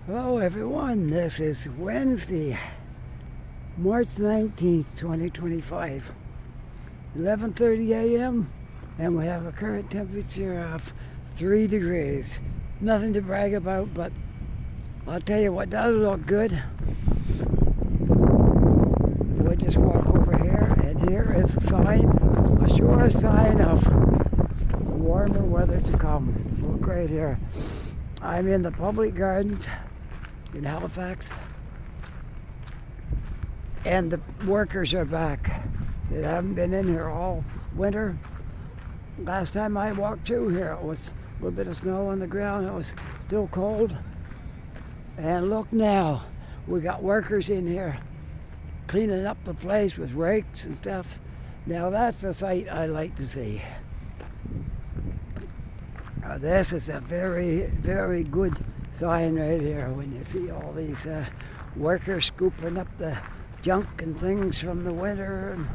Hello everyone, this is Wednesday, March 19th, 2025, 11:30 a.m. and we have a current temperature of 3 degrees. Nothing to brag about, but I'll tell you what does look good. We'll just walk over here, and here is a sign, a sure sign of warmer weather to come. Look right here. I'm in the public gardens in Halifax, and the workers are back. They haven't been in here all winter. Last time I walked through here, it was a little bit of snow on the ground. It was still cold. And look now, we got workers in here cleaning up the place with rakes and stuff. Now that's the sight I like to see. This is a very, very good sign right here when you see all these workers scooping up the junk and things from the winter and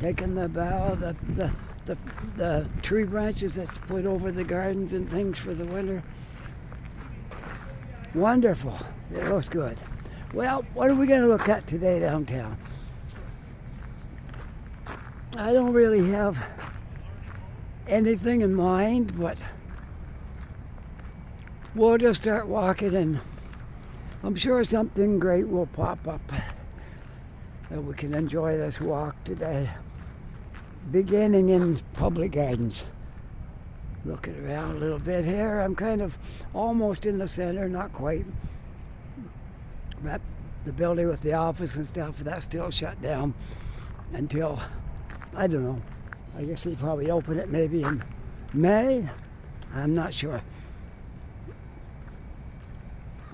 taking the bough, the tree branches that's put over the gardens and things for the winter. Wonderful. It looks good. Well, what are we going to look at today downtown? I don't really have anything in mind, but we'll just start walking, and I'm sure something great will pop up that we can enjoy this walk today. Beginning in public gardens. Looking around a little bit here. I'm kind of almost in the center, not quite. That the building with the office and stuff, that's still shut down until, I don't know, I guess they probably open it maybe in May. I'm not sure.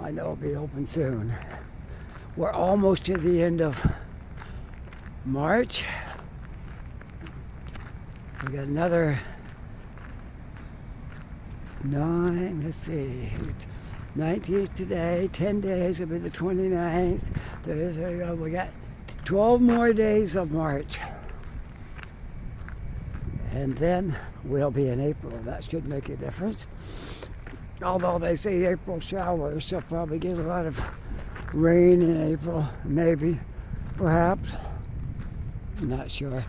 I know it'll be open soon. We're almost to the end of March. We got another 9, let's see, 19th today, 10 days, it'll be the 29th. There you go. We got 12 more days of March. And then we'll be in April. That should make a difference. Although they say April showers, so probably get a lot of rain in April, maybe, perhaps. Not sure.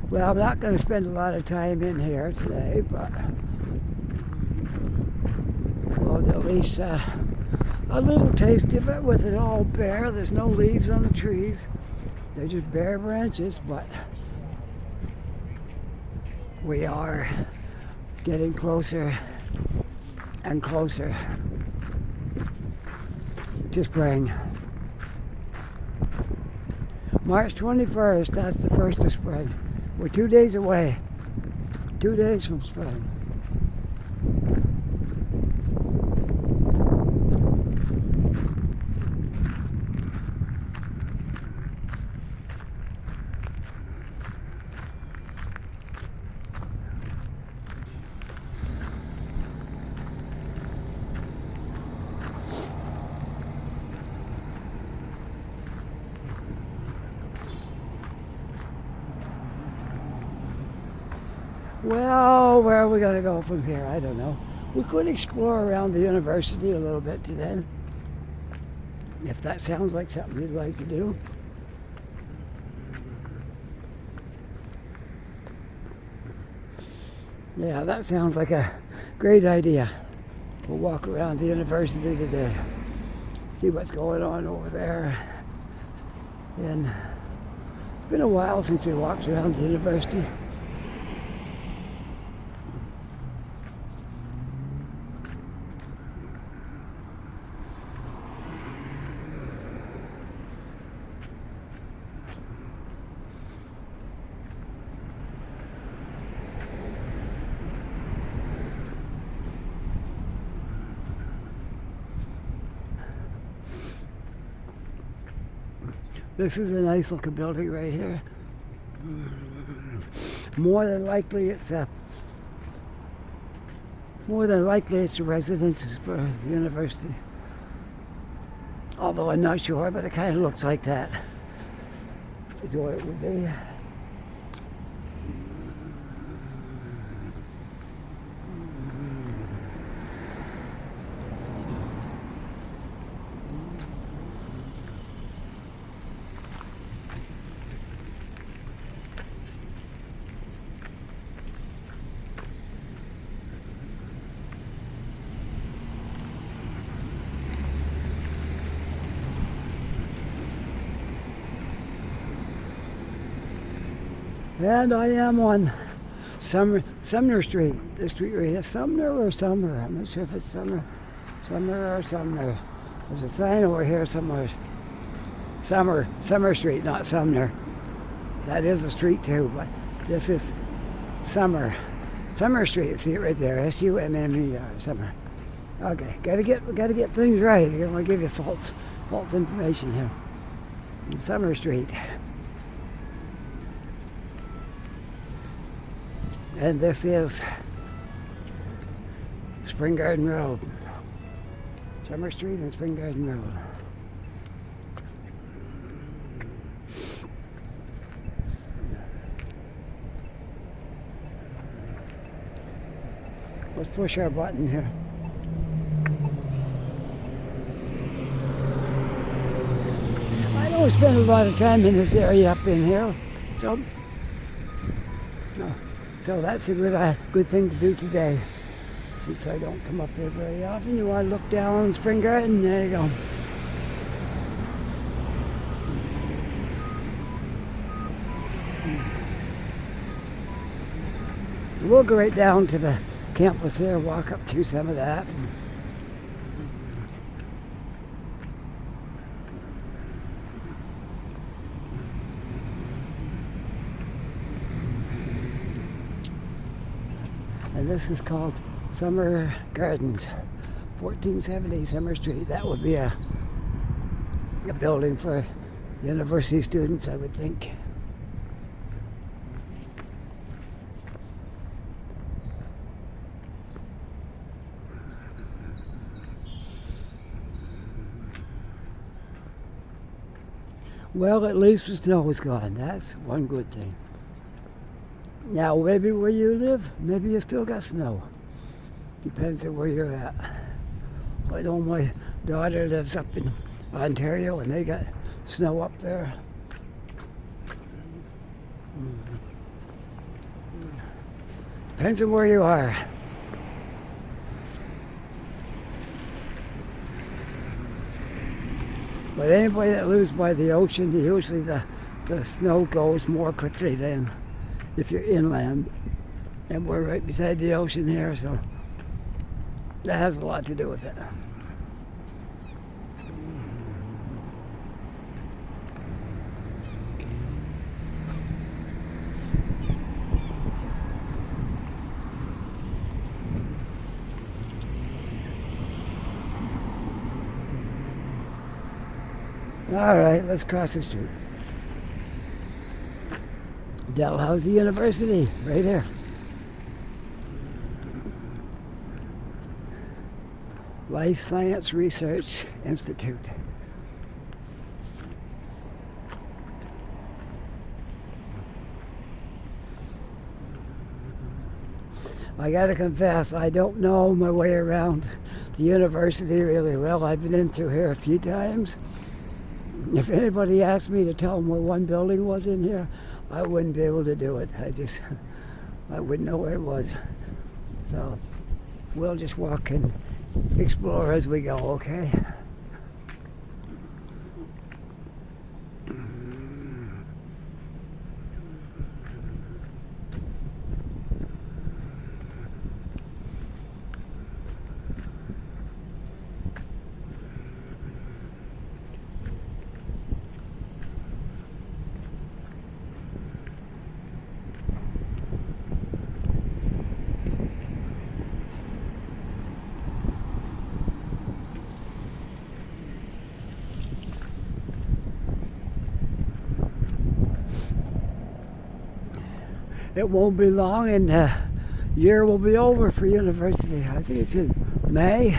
Well, I'm not going to spend a lot of time in here today, but we'll at least a little taste of it with it all bare. There's no leaves on the trees. They're just bare branches, but we are getting closer and closer to spring. March 21st, that's the first of spring. We're 2 days away. 2 days from spring. Well, where are we going to go from here? I don't know. We could explore around the university a little bit today, if that sounds like something you'd like to do. Yeah, that sounds like a great idea. We'll walk around the university today, see what's going on over there. And it's been a while since we walked around the university. This is a nice looking building right here. More than likely it's a residences for the university. Although I'm not sure, but it kind of looks like that. Is what it would be. And I am on Sumner Street. The street right here. Sumner or Sumner? I'm not sure if it's Sumner or Sumner. There's a sign over here somewhere. Summer Street, not Sumner. That is a street too, but this is Summer Street. See it right there. SUMMER. Summer. Okay, gotta get things right. I don't want to give you false information here. Summer Street. And this is Spring Garden Road. Summer Street and Spring Garden Road. Let's push our button here. I don't spend a lot of time in this area up in here, so that's a good thing to do today. Since I don't come up here very often, you want to look down Spring Garden. There you go. We'll go right down to the campus here, walk up through some of that. And this is called Summer Gardens, 1470 Summer Street. That would be a building for university students, I would think. Well, at least the snow is gone. That's one good thing. Now, maybe where you live, maybe you still got snow. Depends on where you're at. I know my daughter lives up in Ontario and they got snow up there. Depends on where you are. But anybody that lives by the ocean, usually the snow goes more quickly than if you're inland. And we're right beside the ocean here, so that has a lot to do with it. All right, let's cross the street. Dalhousie University, right here. Life Science Research Institute. I gotta confess, I don't know my way around the university really well. I've been in through here a few times. If anybody asked me to tell them where one building was in here, I wouldn't be able to do it. I wouldn't know where it was. So we'll just walk and explore as we go, okay? It won't be long and the year will be over for university. I think it's in May,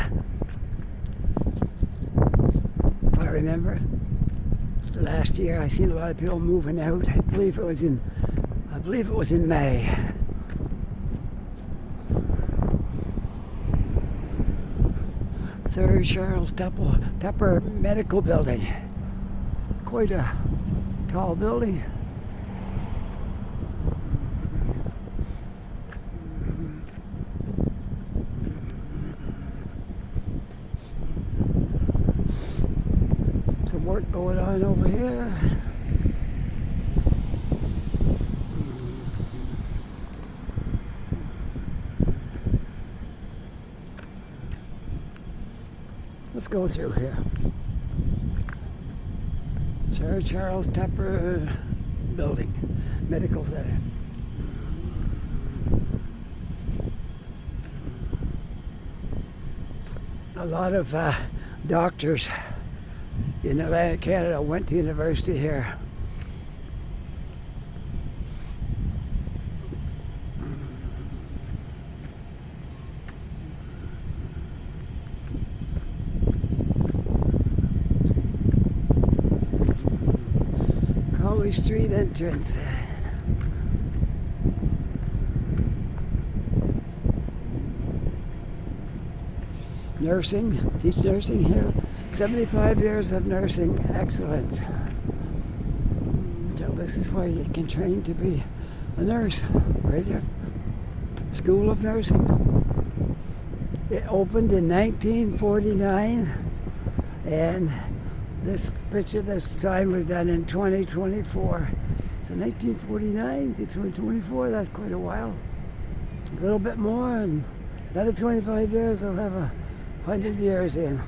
if I remember. Last year I seen a lot of people moving out. I believe it was in May. Sir Charles Tupper Medical Building. Quite a tall building. Some work going on over here. Let's go through here. Sir Charles Tupper Building, Medical Center. A lot of doctors in Atlantic Canada went to university here. College Street entrance. Nursing, teach nursing here. 75 years of nursing excellence. So this is where you can train to be a nurse, right here. School of Nursing. It opened in 1949, and this picture, this sign was done in 2024. So 1949 to 2024, that's quite a while. A little bit more, and another 25 years, they'll have 100 years in.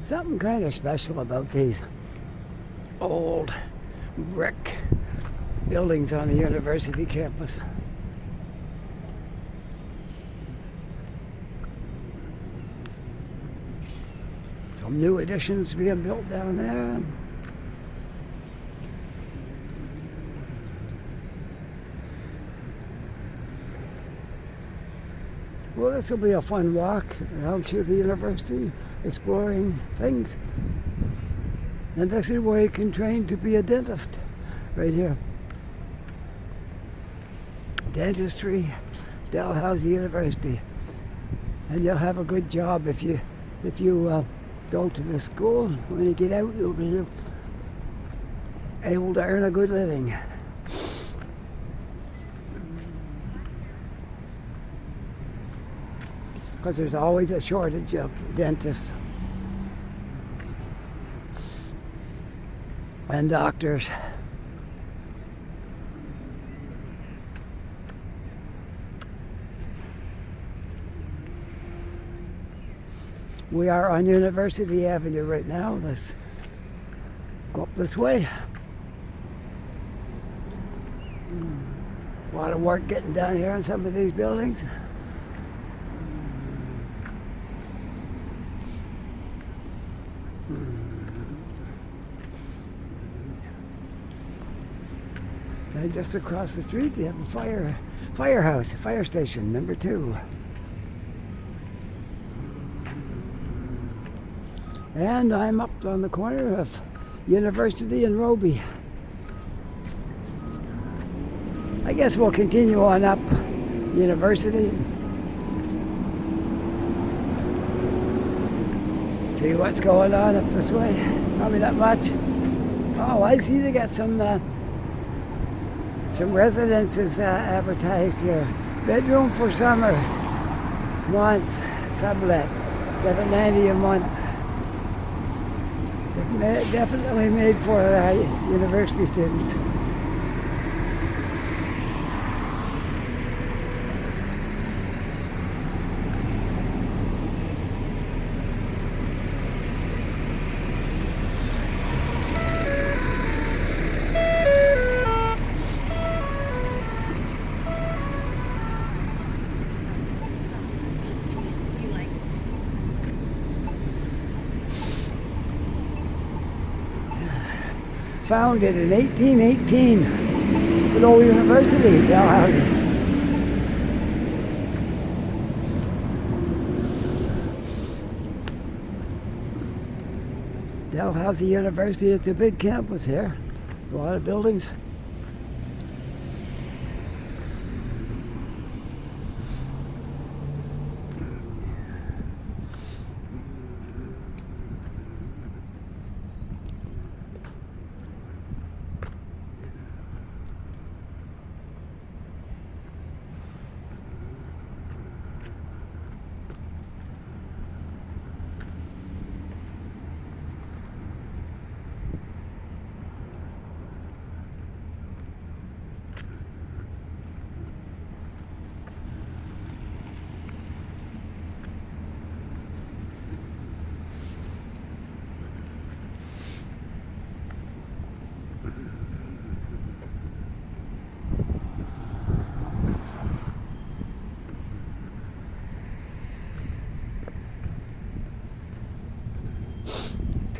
Something kind of special about these old brick buildings on the university campus. Some new additions being built down there. Well, this will be a fun walk around through the university, exploring things. And this is where you can train to be a dentist, right here. Dentistry, Dalhousie University. And you'll have a good job if you go to the school. When you get out, you'll be able to earn a good living. Because there's always a shortage of dentists and doctors. We are on University Avenue right now. Let's go up this way. A lot of work getting done here on some of these buildings. And just across the street, they have a firehouse, fire station, number 2. And I'm up on the corner of University and Roby. I guess we'll continue on up University. See what's going on up this way. Probably not much. Oh, I see they got some residences advertised here. Bedroom for summer months, sublet, $7.90 a month. Definitely made for university students. Founded in 1818. It's an old university, Dalhousie. Dalhousie University is a big campus here. A lot of buildings.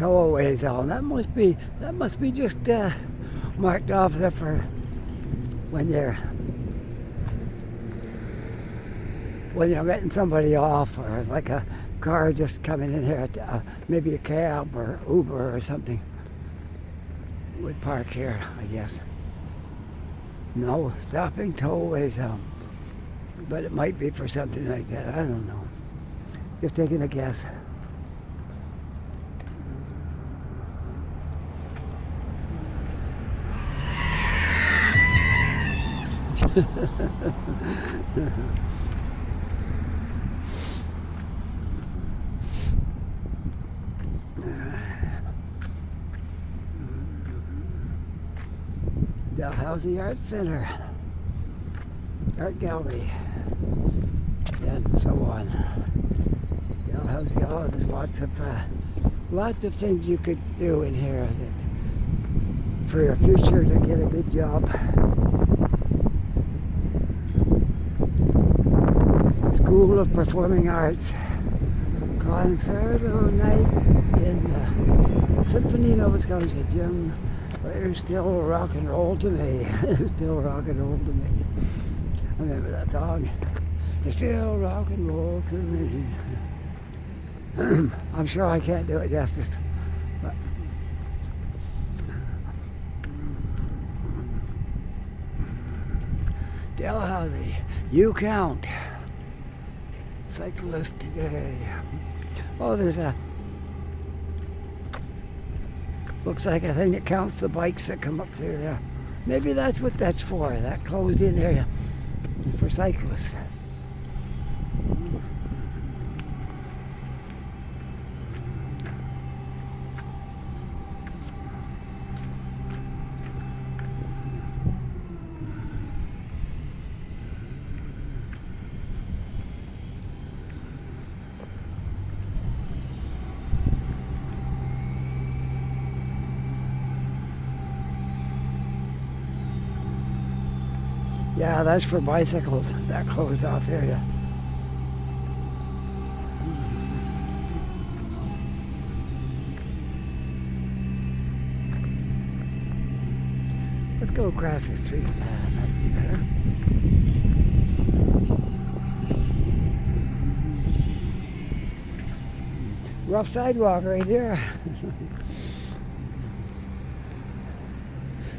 Towaway zone. That must be just marked off there for when you're letting somebody off, or like a car just coming in here, maybe a cab or Uber or something would park here, I guess. No stopping towaway zone, but it might be for something like that. I don't know. Just taking a guess. Dalhousie Art Center, Art Gallery, and so on. Dalhousie, oh, there's lots of things you could do in here for your future to get a good job. School of Performing Arts, concerto night in Symphony, Nova Scotia. Jim, later, still rock and roll to me. Still rock and roll to me. I remember that song. It's still rock and roll to me. I'm sure I can't do it justice, but Dalhousie, you count. Cyclist today. Oh, there's looks like a thing that counts the bikes that come up through there. Maybe that's what that's for, that closed in area for cyclists. Yeah, that's for bicycles, that closed off area. Let's go across the street. Might be better. Rough sidewalk right here.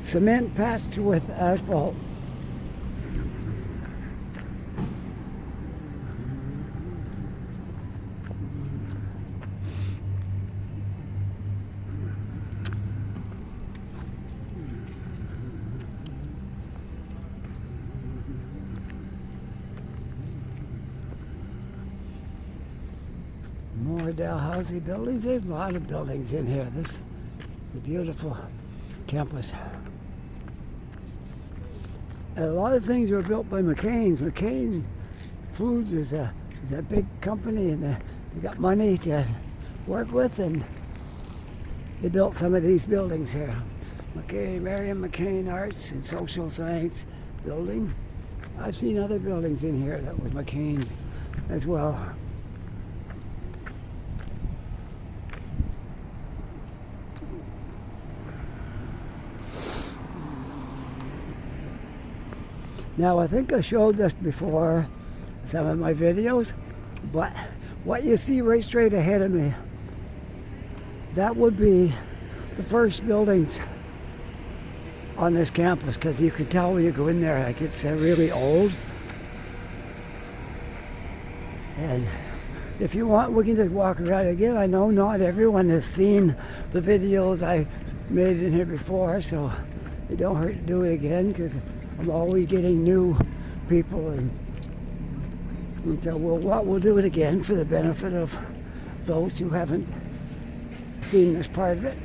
Cement patched with asphalt. More Dalhousie buildings. There's a lot of buildings in here. This is a beautiful campus. And a lot of things were built by McCain's. McCain Foods is a big company, and they got money to work with, and they built some of these buildings here. Marion McCain Arts and Social Science Building. I've seen other buildings in here that were McCain as well. Now, I think I showed this before in some of my videos, but what you see right straight ahead of me, that would be the first buildings on this campus, because you can tell when you go in there, like it's really old. And if you want, we can just walk around again. I know not everyone has seen the videos I made in here before, so it don't hurt to do it again, because I'm always getting new people, and so we'll do it again for the benefit of those who haven't seen this part of it.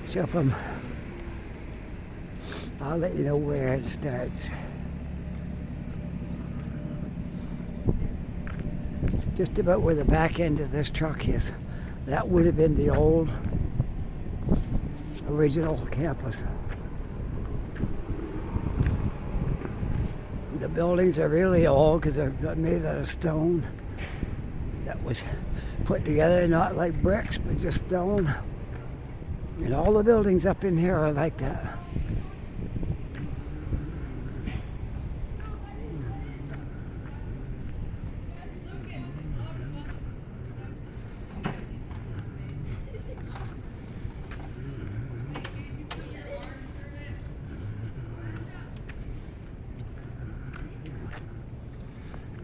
So I'll let you know where it starts. Just about where the back end of this truck is. That would have been the old original campus. The buildings are really old because they're made out of stone. That was put together, not like bricks, but just stone. And all the buildings up in here are like that.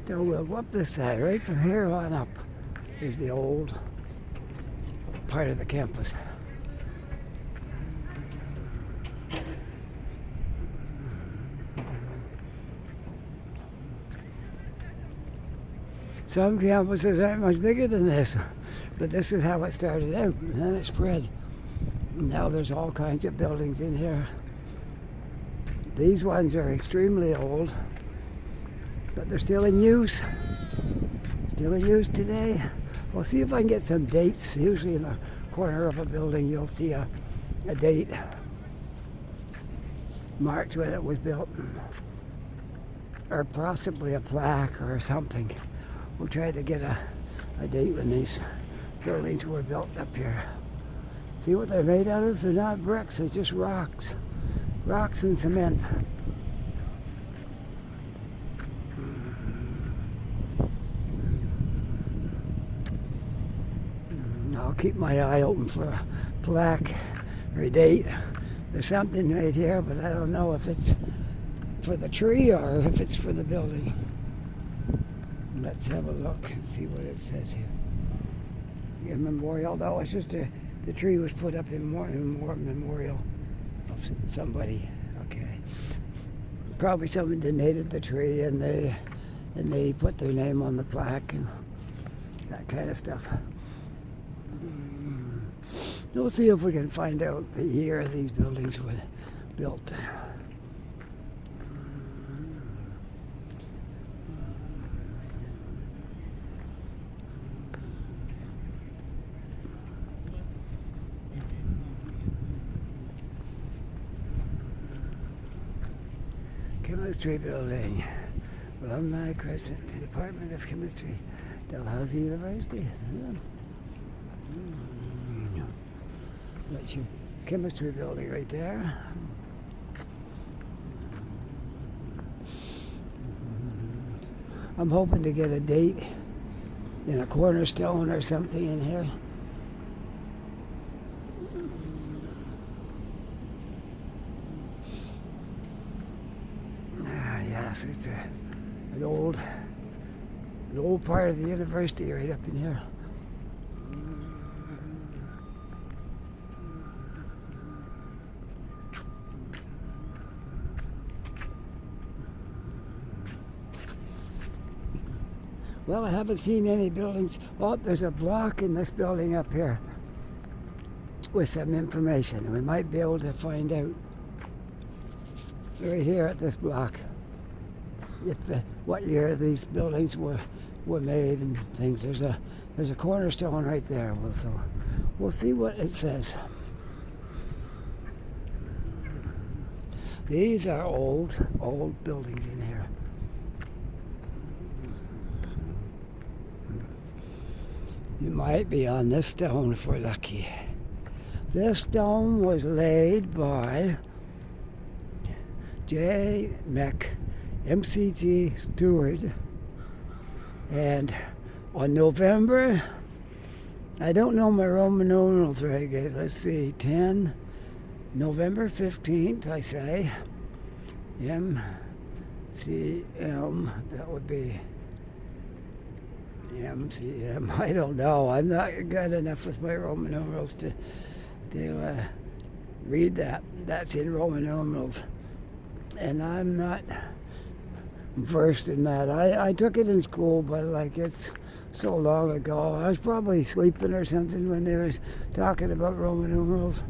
So we'll go up this side. Right from here on up is the old part of the campus. Some campuses aren't much bigger than this, but this is how it started out, and then it spread. Now there's all kinds of buildings in here. These ones are extremely old, but they're still in use. Still in use today. We'll see if I can get some dates. Usually in the corner of a building you'll see a date. March when it was built. Or possibly a plaque or something. We'll try to get a date when these buildings were built up here. See what they're made out of? They're not bricks, they're just rocks. Rocks and cement. I'll keep my eye open for a plaque or a date. There's something right here, but I don't know if it's for the tree or if it's for the building. Let's have a look and see what it says here. Yeah, memorial. No, it's just the tree was put up in memorial of somebody. Okay. Probably someone donated the tree and they put their name on the plaque and that kind of stuff. We'll see if we can find out the year these buildings were built. Chemistry building, Alumni Crescent, Department of Chemistry, Dalhousie University. That's your chemistry building right there. I'm hoping to get a date in a cornerstone or something in here. Yes, it's an old part of the university right up in here. Well, I haven't seen any buildings. Oh, there's a block in this building up here with some information, and we might be able to find out right here at this block if what year these buildings were made and things. There's a cornerstone right there. We'll see what it says. These are old buildings in here. You might be on this stone if we're lucky. This stone was laid by J. MCG Stewart, and on November, I don't know my Roman numerals very good. Let's see, November 15th, I say, MCM, that would be MCM, I don't know. I'm not good enough with my Roman numerals to read that. That's in Roman numerals. And I'm not versed in that. I took it in school, but like it's so long ago. I was probably sleeping or something when they were talking about Roman numerals.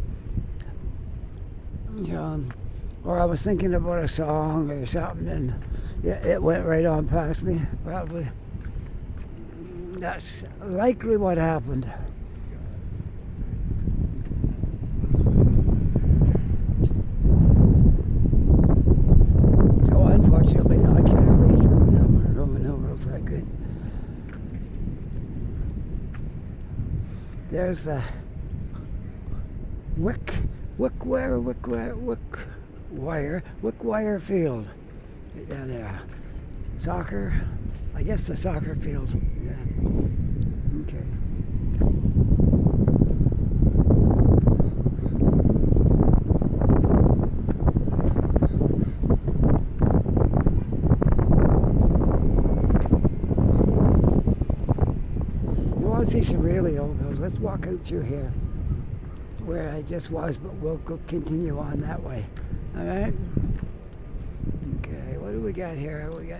Or I was thinking about a song or something and it went right on past me, probably. That's likely what happened. So unfortunately, I can't read Roman numerals that good. There's a Wickwire field right down there. Soccer, I guess the soccer field. Yeah. Okay. You want to see some really old buildings? Let's walk out through here, where I just was, but we'll go continue on that way. All right. Okay. What do we got here? We got.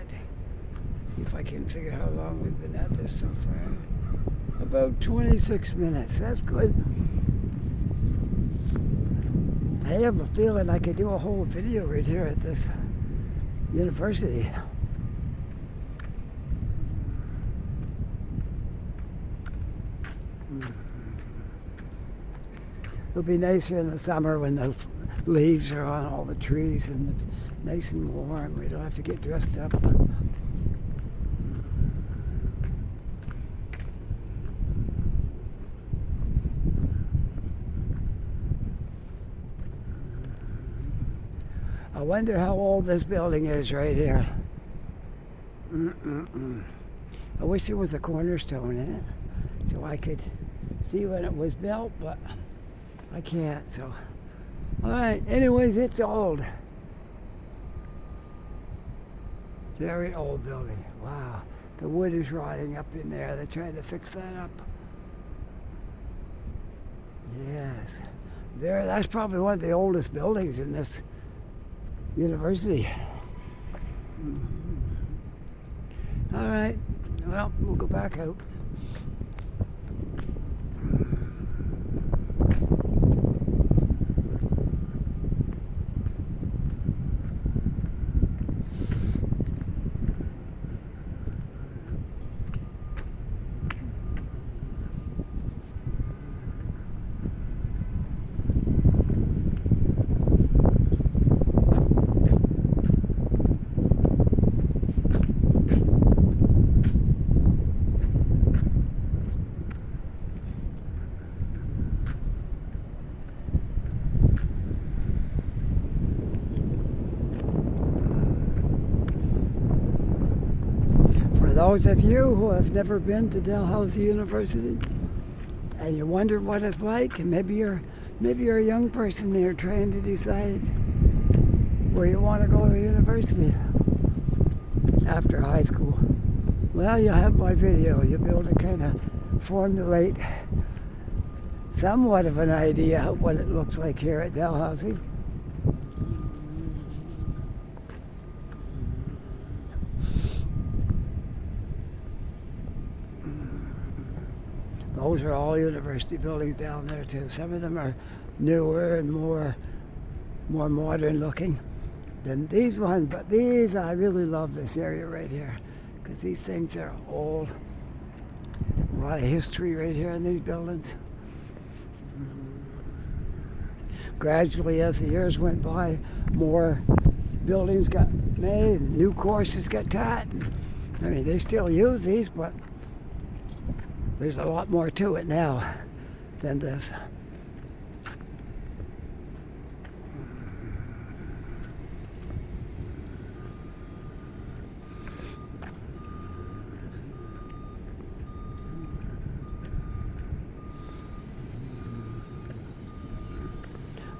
If I can figure how long we've been at this so far. About 26 minutes. That's good. I have a feeling I could do a whole video right here at this university. It'll be nicer in the summer when the leaves are on all the trees and nice and warm. We don't have to get dressed up. I wonder how old this building is right here. I wish there was a cornerstone in it so I could see when it was built, but I can't, so. All right, anyways, it's old. Very old building. Wow, the wood is rotting up in there. They're trying to fix that up. Yes, that's probably one of the oldest buildings in this university. All right, well, we'll go back out. For those of you who have never been to Dalhousie University and you wonder what it's like, and maybe you're a young person there trying to decide where you want to go to university after high school, well, you have my video. You'll be able to kind of formulate somewhat of an idea of what it looks like here at Dalhousie. Those are all university buildings down there too. Some of them are newer and more modern looking than these ones, but these, I really love this area right here because these things are old. A lot of history right here in these buildings. Gradually, as the years went by, more buildings got made, new courses got taught. I mean, they still use these, but there's a lot more to it now than this.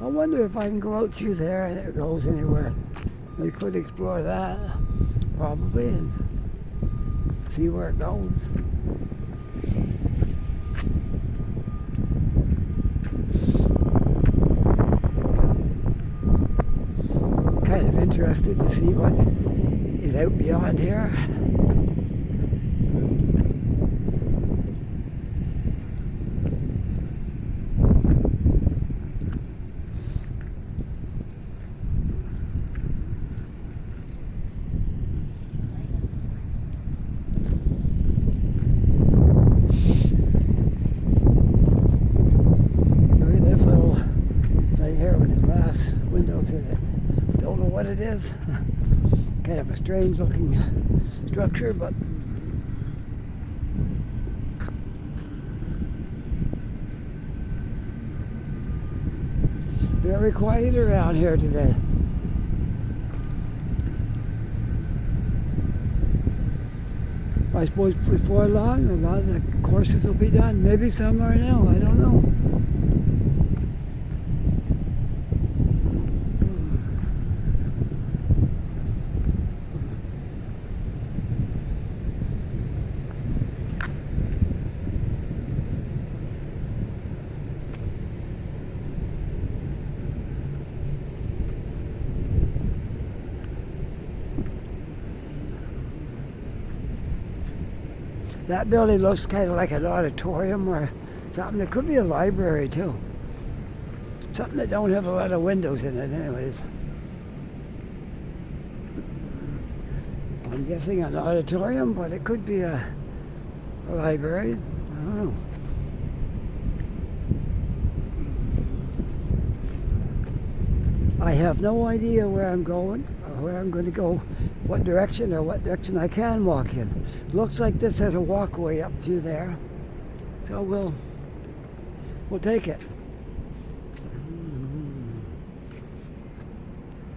I wonder if I can go out through there and it goes anywhere. We could explore that, probably, and see where it goes. Kind of interested to see what is out beyond here. Here with glass windows in it. Don't know what it is. Kind of a strange looking structure, but Very quiet around here today. I suppose before long, a lot of the courses will be done. Maybe some are now. I don't know. That building looks kind of like an auditorium or something. It could be a library too. Something that don't have a lot of windows in it anyways. I'm guessing an auditorium, but it could be a library. I don't know. I have no idea where I'm going or where I'm going to go, what direction I can walk in. Looks like this has a walkway up to there, so we'll take it.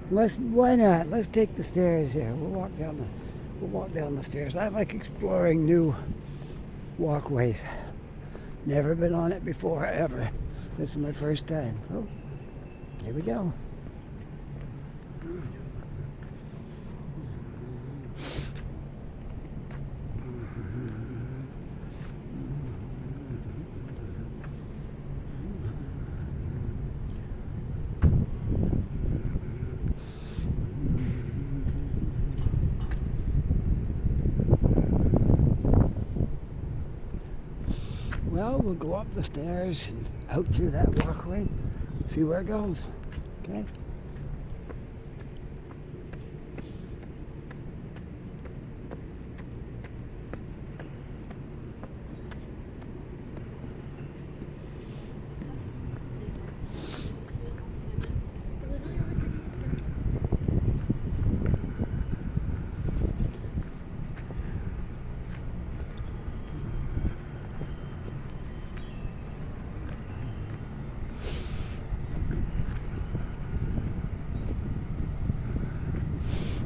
Why not? Let's take the stairs here. We'll walk down the stairs. I like exploring new walkways. Never been on it before, ever. This is my first time. So here we go. Well, we'll go up the stairs and out through that walkway, see where it goes. Okay?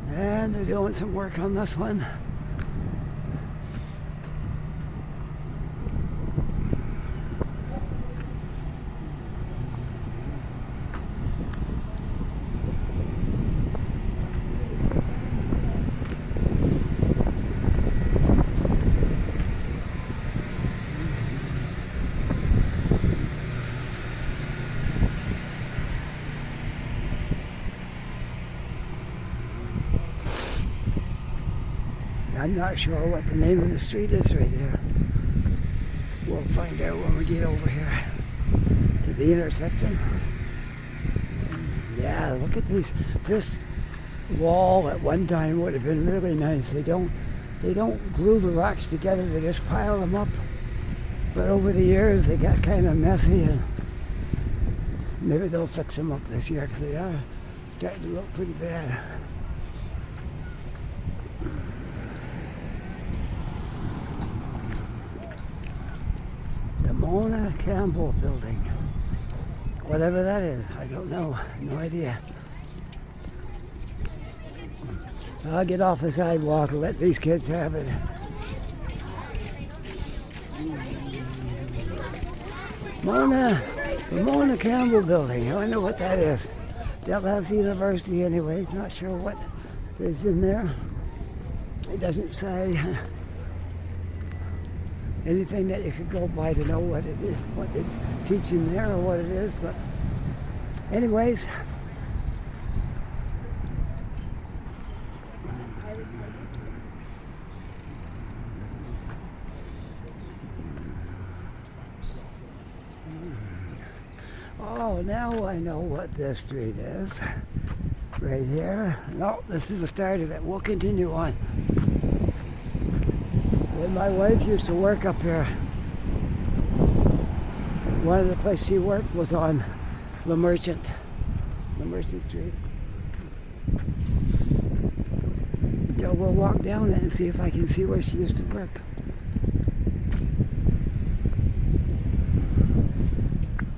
And they're doing some work on this one. I'm not sure what the name of the street is right here. We'll find out when we get over here to the intersection. Yeah, look at these. This wall at one time would have been really nice. They don't glue the rocks together. They just pile them up. But over the years, they got kind of messy, and maybe they'll fix them up this year because they are starting to look pretty bad. Mona Campbell building. Whatever that is, I don't know. No idea. I'll get off the sidewalk and let these kids have it. The Mona Campbell building. I wonder what that is. Dalhousie University anyway. Not sure what is in there. It doesn't say anything that you could go by to know what it is, what they're teaching there or what it is, but anyways. Oh, now I know what this street is. Right here. No, this is the start of it. We'll continue on. And my wife used to work up here. One of the places she worked was on Le Merchant Street. So we'll walk down it and see if I can see where she used to work.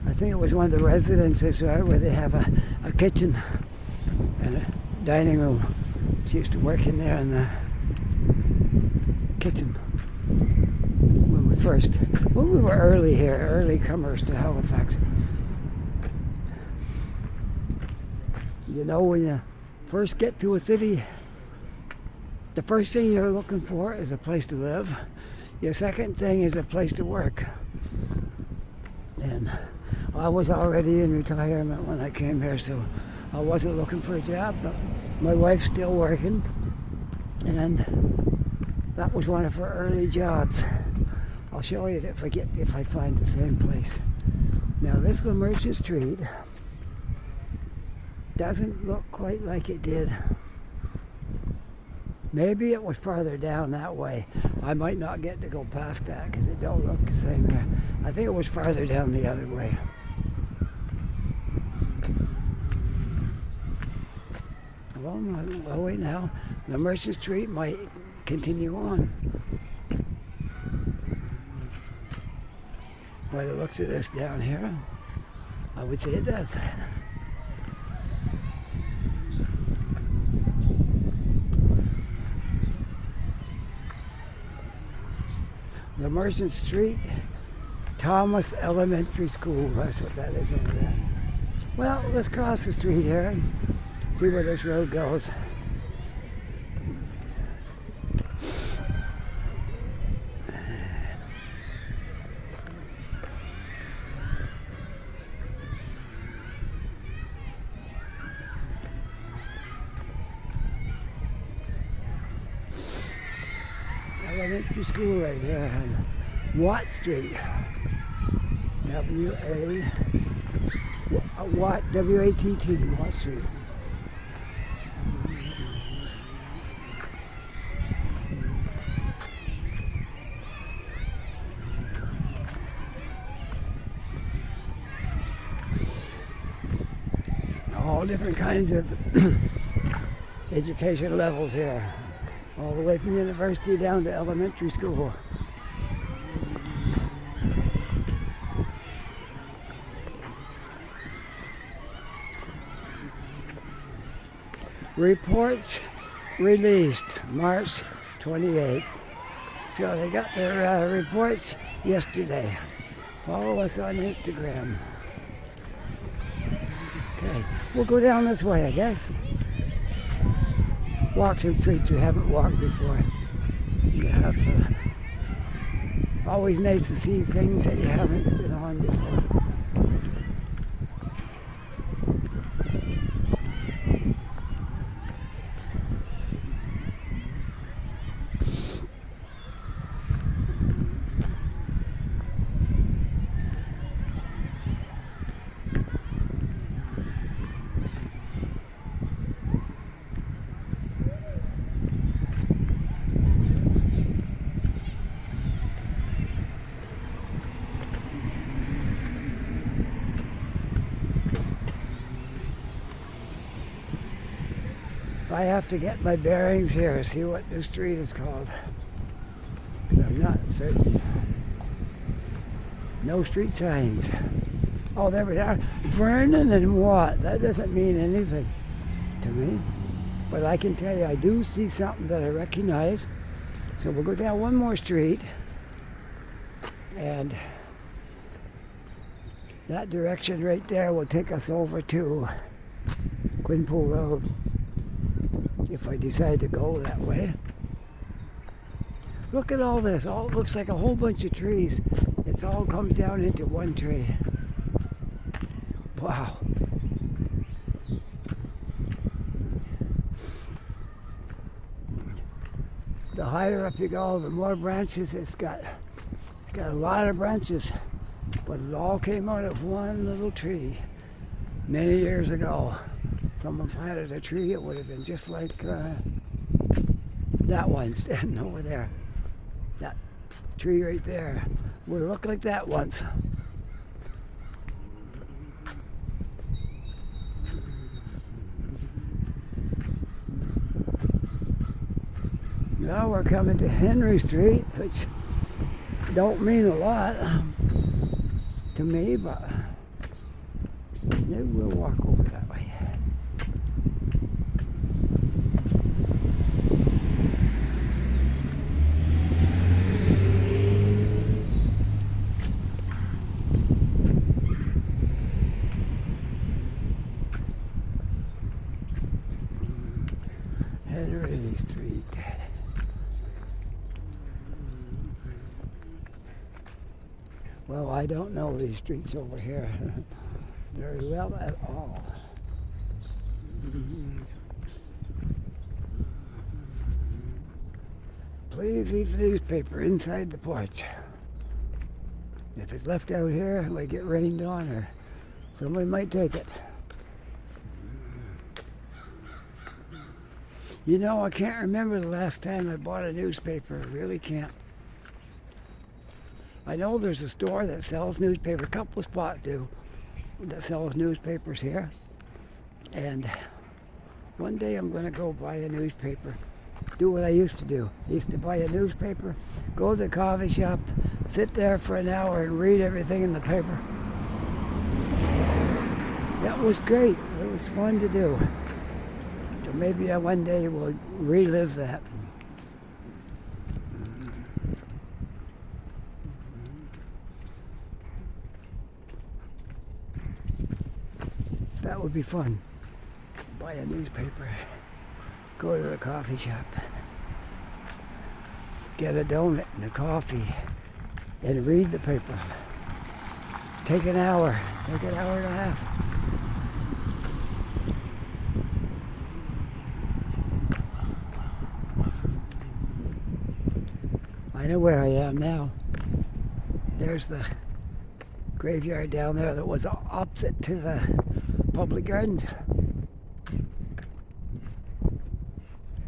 I think it was one of the residences where they have a kitchen and a dining room. She used to work in there in the kitchen when we were early here, early comers to Halifax. You know, when you first get to a city, the first thing you're looking for is a place to live. Your second thing is a place to work. And I was already in retirement when I came here, so I wasn't looking for a job, but my wife's still working, and that was one of her early jobs. I'll show you it if I find the same place. Now this Merchant Street doesn't look quite like it did. Maybe it was farther down that way. I might not get to go past that because it don't look the same there. I think it was farther down the other way. Well, I'm going now. The Merchant Street might continue on. By the looks of this down here, I would say it does. The Merchant Street Thomas Elementary School, that's what that is over there. Well, let's cross the street here and see where this road goes. Elementary school right here on Watt Street. W-A-T-T, Watt Street. All different kinds of education levels here. All the way from university down to elementary school. Reports released March 28th. So they got their reports yesterday. Follow us on Instagram. Okay, we'll go down this way, I guess. Walk some streets we haven't walked before. You have always nice to see things that you haven't been on before. I have to get my bearings here, see what this street is called. I'm not certain. No street signs. Oh, there we are. Vernon and Watt. That doesn't mean anything to me. But I can tell you, I do see something that I recognize. So we'll go down one more street. And that direction right there will take us over to Quinpool Road. If I decide to go that way. Look at all this. All it looks like a whole bunch of trees. It all comes down into one tree. Wow. The higher up you go, the more branches it's got. It's got a lot of branches, but it all came out of one little tree many years ago. Someone planted a tree, it would have been just like that one standing over there. That tree right there would look like that once. Now we're coming to Henry Street, which don't mean a lot to me, but Maybe we'll walk over that way. Henry Street. Well, I don't know these streets over here very well at all. Please leave the newspaper inside the porch. If it's left out here, it might get rained on or somebody might take it. You know, I can't remember the last time I bought a newspaper. I really can't. I know there's a store that sells newspapers. A couple of spots do that sells newspapers here. And one day I'm going to go buy a newspaper. Do what I used to do. I used to buy a newspaper, go to the coffee shop, sit there for an hour and read everything in the paper. That was great. It was fun to do. So maybe one day we'll relive that. That would be fun. Buy a newspaper, go to the coffee shop, get a donut and a coffee, and read the paper. Take an hour and a half. I know where I am now. There's the graveyard down there that was opposite to the public gardens.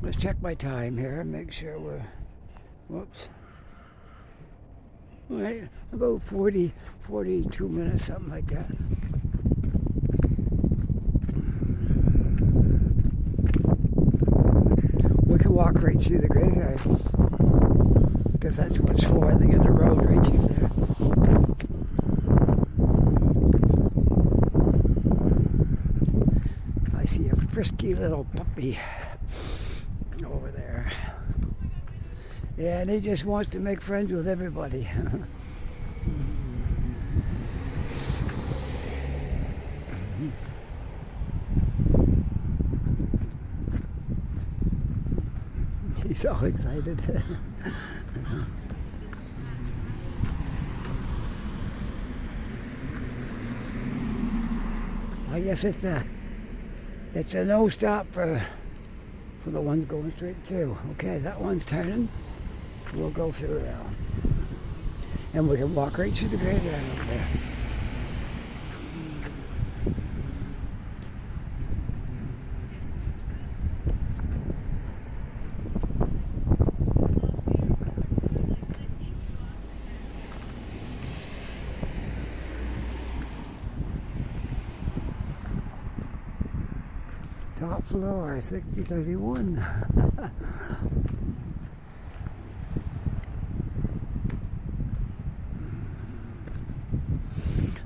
Let's check my time here and make sure we're, whoops. All right, about 42 minutes, something like that. We can walk right through the graveyard because that's what it's for. They got a road right through there. I see a frisky little puppy over there. Yeah, and he just wants to make friends with everybody. He's all excited. I guess it's a no stop for the ones going straight through. Okay, that one's turning. We'll go through now. And we can walk right through the graveyard over there. Top floor, 6031.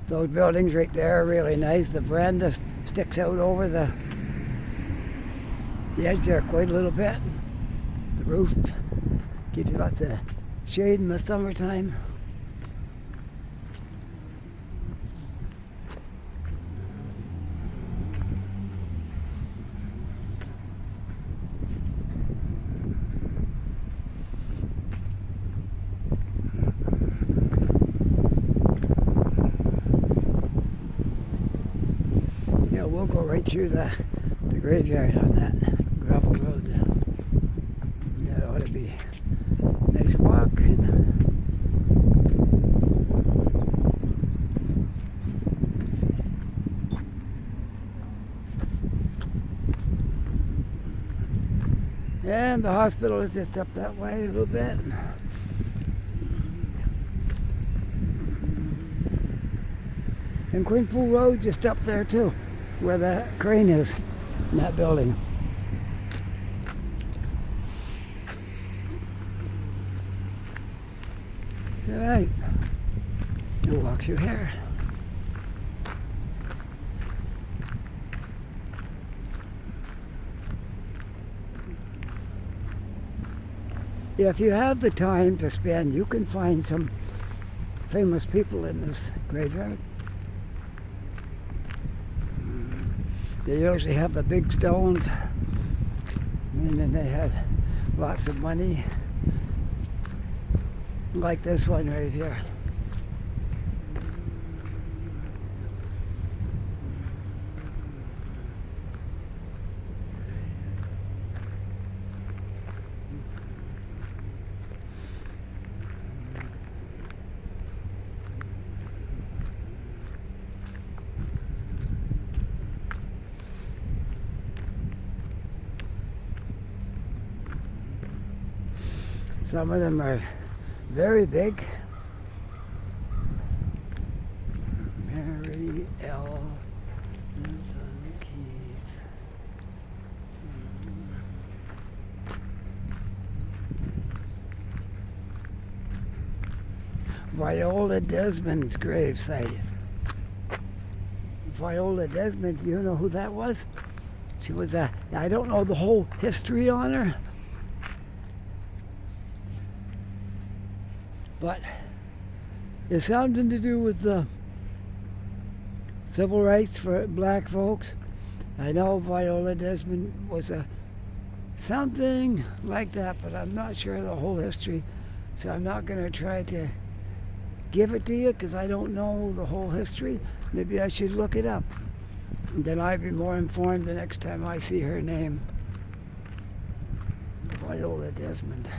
Those buildings right there are really nice. The veranda sticks out over the edge there quite a little bit. The roof gives you lots of shade in the summertime. We'll go right through the graveyard on that gravel road. That ought to be a nice walk. And the hospital is just up that way a little bit. And Queen Pool Road just up there too, where the crane is in that building. All right, we'll walk through here. if you have the time to spend, you can find some famous people in this graveyard. They usually have the big stones, and then they had lots of money, like this one right here. Some of them are very big. Mary L. Keith. Viola Desmond's gravesite. Viola Desmond, you know who that was? She was I don't know the whole history on her, but it's something to do with the civil rights for black folks. I know Viola Desmond was something like that, but I'm not sure the whole history, so I'm not going to try to give it to you because I don't know the whole history. Maybe I should look it up. And then I'd be more informed the next time I see her name. Viola Desmond.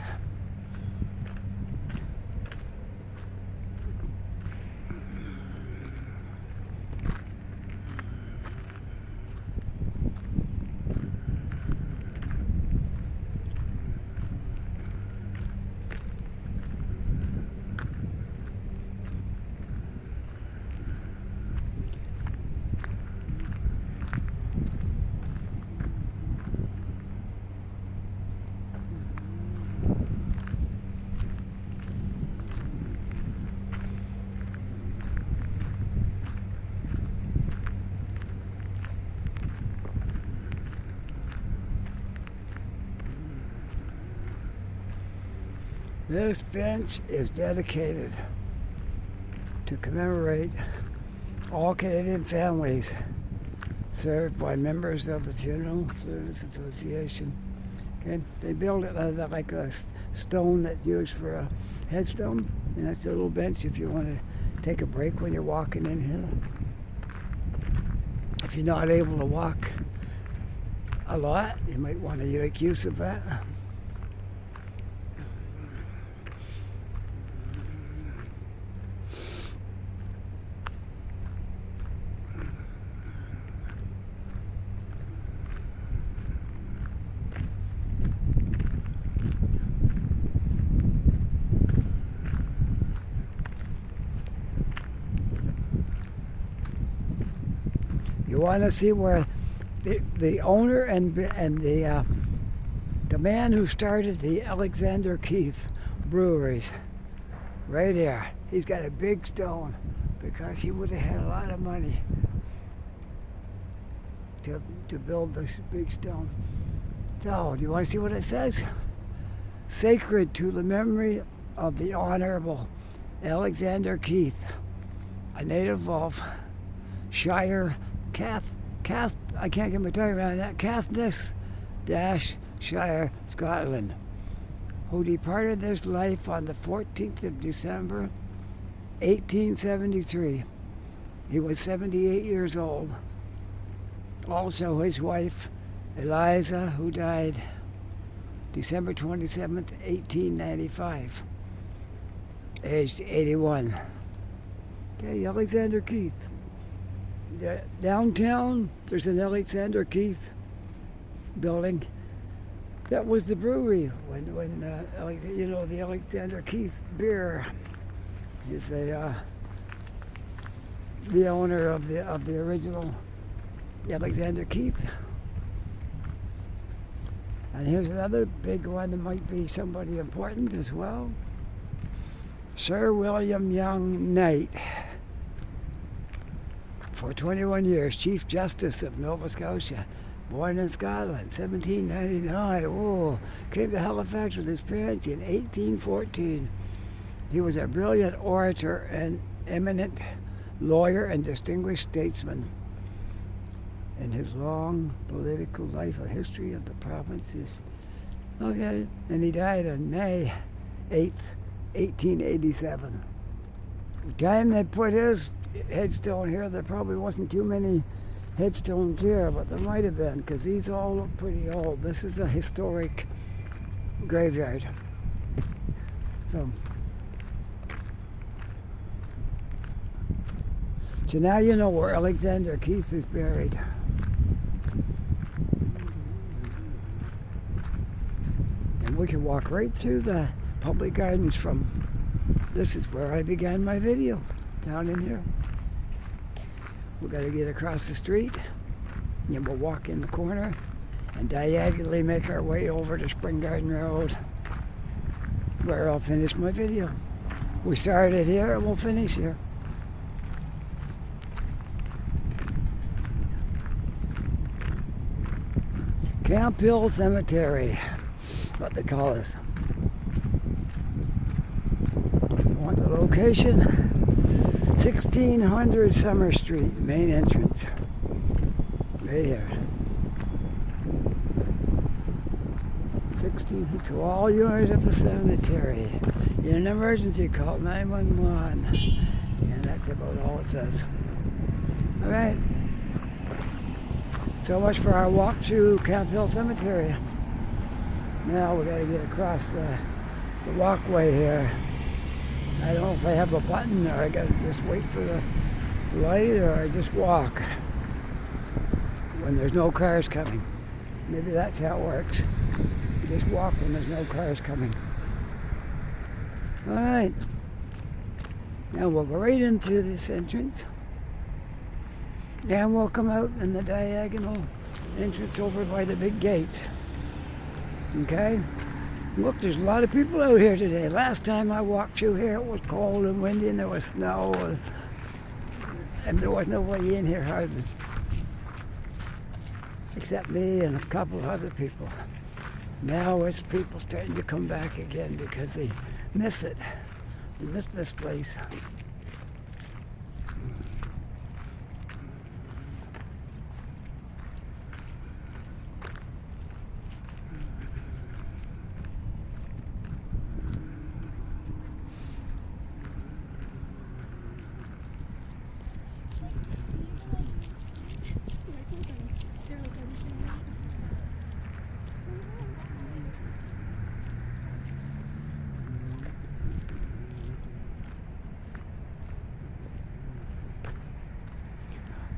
This bench is dedicated to commemorate all Canadian families served by members of the Funeral Service Association. Okay, they built it like a stone that's used for a headstone, and that's a little bench if you want to take a break when you're walking in here. If you're not able to walk a lot, you might want to make use of that. You want to see where the owner and the man who started the Alexander Keith breweries, right here. He's got a big stone because he would have had a lot of money to build this big stone. So, do you want to see what it says? Sacred to the memory of the Honorable Alexander Keith, a native of Shire, I can't get my tongue around that, Caithness Shire, Scotland, who departed this life on the 14th of December, 1873. He was 78 years old. Also his wife, Eliza, who died December 27th, 1895, aged 81. Okay, Alexander Keith. Downtown, there's an Alexander Keith building. That was the brewery when the Alexander Keith beer is the owner of the original Alexander Keith. And here's another big one that might be somebody important as well. Sir William Young Knight. For 21 years, Chief Justice of Nova Scotia, Born in Scotland, 1799. Oh, came to Halifax with his parents in 1814. He was a brilliant orator and eminent lawyer and distinguished statesman. In his long political life, a history of the province is okay. And he died on May 8th, 1887. The time they put his headstone here, there probably wasn't too many headstones here, but there might have been, because these all look pretty old. This is a historic graveyard. So now you know where Alexander Keith is buried. And we can walk right through the public gardens from, this is where I began my video, down in here. We've got to get across the street, and we'll walk in the corner and diagonally make our way over to Spring Garden Road, where I'll finish my video. We started here and we'll finish here. Camp Hill Cemetery, what they call this. Want the location? 1600 Summer Street, main entrance. Right here. 16 to all units of the cemetery. In an emergency, call 911. And that's about all it says. All right. So much for our walk through Camp Hill Cemetery. Now we got to get across the walkway here. I don't know if I have a button or I got to just wait for the light or I just walk when there's no cars coming. Maybe that's how it works. You just walk when there's no cars coming. All right. Now we'll go right in through this entrance. And we'll come out in the diagonal entrance over by the big gates. Okay? Look, there's a lot of people out here today. Last time I walked through here, it was cold and windy and there was snow. And there was nobody in here hardly. Except me and a couple of other people. Now it's people starting to come back again because they miss it. They miss this place.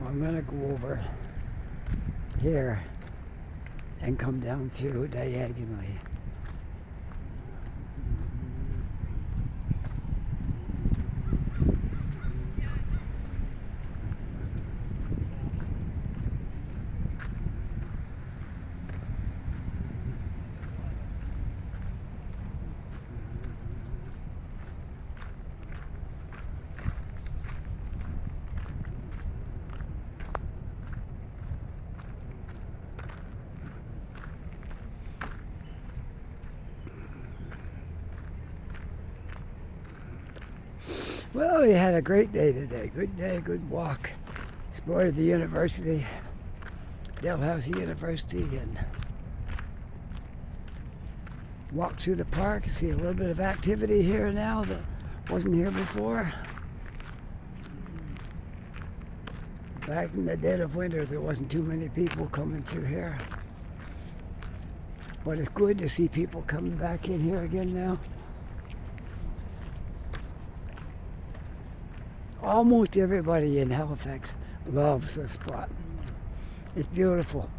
I'm going to go over here and come down through diagonally. Well, we had a great day today. Good day, good walk. Explored the university, Dalhousie University, and walked through the park. See a little bit of activity here now that wasn't here before. Back in the dead of winter, there wasn't too many people coming through here. But it's good to see people coming back in here again now. Almost everybody in Halifax loves this spot. It's beautiful.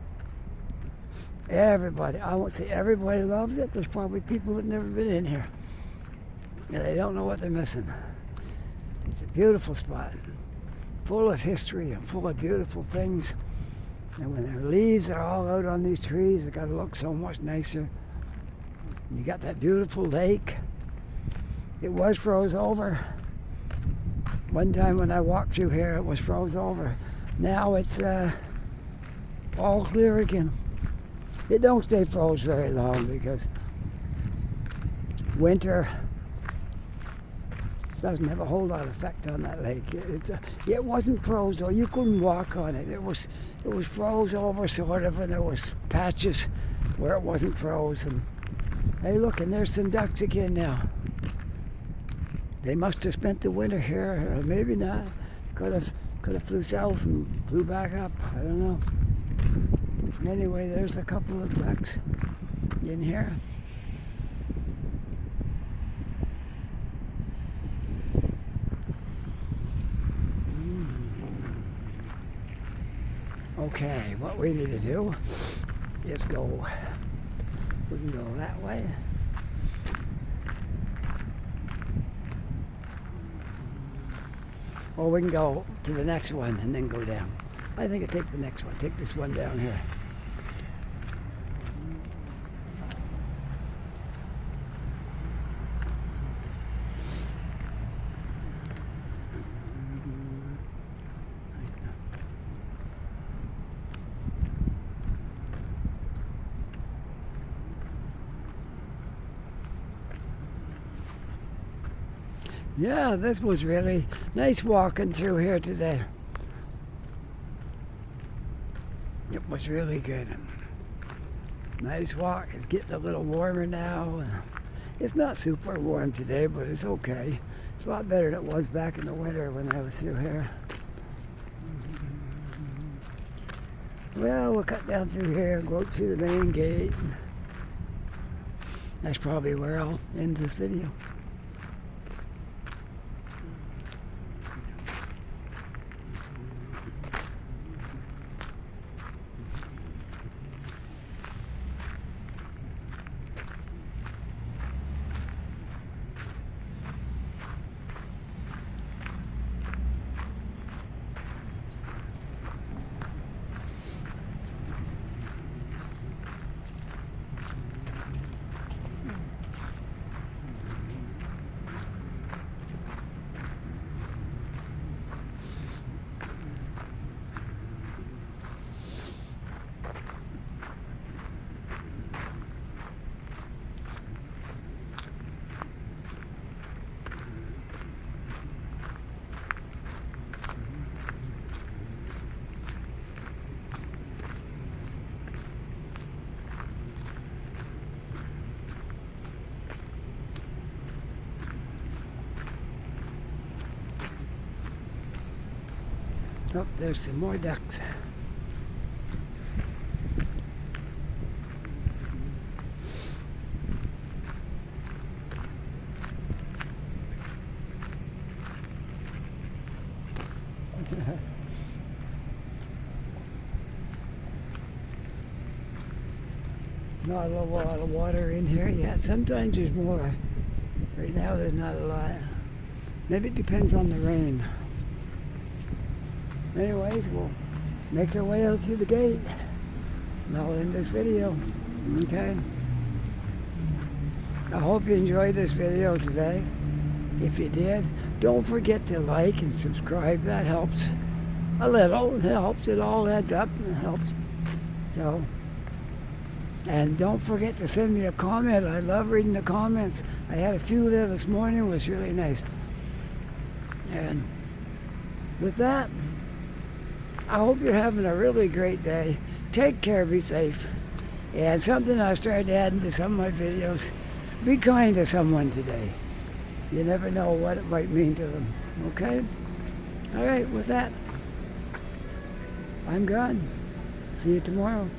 Everybody, I won't say everybody loves it. There's probably people that have never been in here. And they don't know what they're missing. It's a beautiful spot. Full of history and full of beautiful things. And when their leaves are all out on these trees, it's got to look so much nicer. You got that beautiful lake. It was froze over. One time when I walked through here, it was froze over. Now it's all clear again. It don't stay froze very long because winter doesn't have a whole lot of effect on that lake. It wasn't froze, or you couldn't walk on it. It was froze over sort of, and there was patches where it wasn't froze. And hey, look, and there's some ducks again now. They must have spent the winter here, or maybe not. Could have flew south and flew back up. I don't know. Anyway, there's a couple of ducks in here. Okay, what we need to do is go. We can go that way. Or we can go to the next one and then go down. I think I take the next one. Take this one down here. Yeah, this was really nice walking through here today. It was really good. Nice walk. It's getting a little warmer now. It's not super warm today, but it's okay. It's a lot better than it was back in the winter when I was through here. Well, we'll cut down through here and go through the main gate. That's probably where I'll end this video. Oh, there's some more ducks. Not a lot of water in here yet. Sometimes there's more. Right now there's not a lot. Maybe it depends on the rain. Anyways, we'll make our way out through the gate. And I'll end this video. Okay? I hope you enjoyed this video today. If you did, don't forget to like and subscribe. That helps a little. It helps. It all adds up and it helps. So, and don't forget to send me a comment. I love reading the comments. I had a few there this morning. It was really nice. And with that, I hope you're having a really great day. Take care, be safe. And something I started adding to some of my videos, be kind to someone today. You never know what it might mean to them, okay? All right, with that, I'm gone. See you tomorrow.